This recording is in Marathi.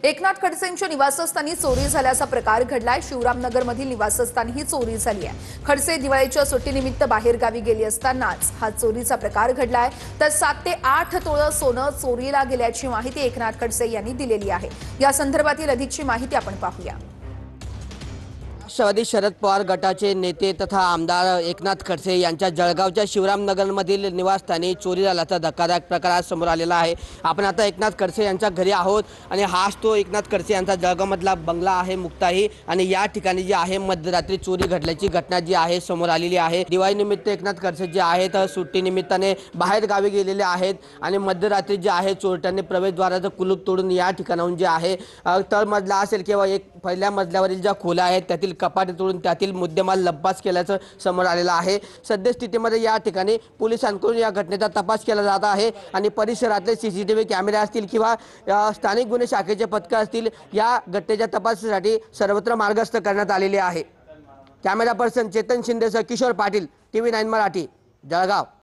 एकनाथ खडसेंच्या निवासस्थानी चोरी झाल्याचा प्रकार घडलाय। शिवरामनगरमधील निवासस्थानी ही चोरी झाली आहे। खडसे दिवाळीच्या सुट्टीनिमित्त बाहेर गावी गेली असतानाच हा चोरीचा प्रकार घडलाय। तर 7 ते 8 तोळे सोनं चोरीला गेल्याची माहिती एकनाथ खडसे यांनी दिलेली आहे। या संदर्भातील अधिकची माहिती आपण पाहूया। राष्ट्रवादी शरद पवार गटाचे नेते तथा आमदार एकनाथ खडसे यांच्या जळगावच्या शिवरामनगरमधील निवासस्थानी चोरी झाल्याचा धक्कादायक प्रकार आज समोर आलेला आहे। आपण आता एकनाथ खडसे यांच्या घरी आहोत आणि हाच तो एकनाथ खडसे यांचा जळगावमधला बंगला आहे मुक्ताई, आणि या ठिकाणी जी आहे मध्यरात्री चोरी घडल्याची घटना जी आहे समोर आलेली आहे। दिवाळीनिमित्त एकनाथ खडसे जे आहेत सुट्टीनिमित्ताने बाहेर गावी गेलेले आहेत आणि मध्यरात्री जे आहे चोरट्यांनी प्रवेशद्वाराचं कुलूप तोडून या ठिकाणाहून जे आहे तळमजला असेल किंवा एक पहिल्या मजल्यावरील ज्या खोल्या आहेत त्यातील कपाटे तोडून त्यातील मुद्देमाल लंपास केल्याचं समोर आलेलं आहे। सद्यस्थितीमध्ये या ठिकाणी पोलिसांकडून या घटनेचा तपास केला जात आहे आणि परिसरातले सीसीटीव्ही कॅमेरे असतील किंवा स्थानिक गुन्हे शाखेचे पथकं असतील या घटनेच्या तपासासाठी सर्वत्र मार्गस्थ करण्यात आलेले आहे। कॅमेरा पर्सन चेतन शिंदेसह किशोर पाटील, TV9 मराठी, जळगाव।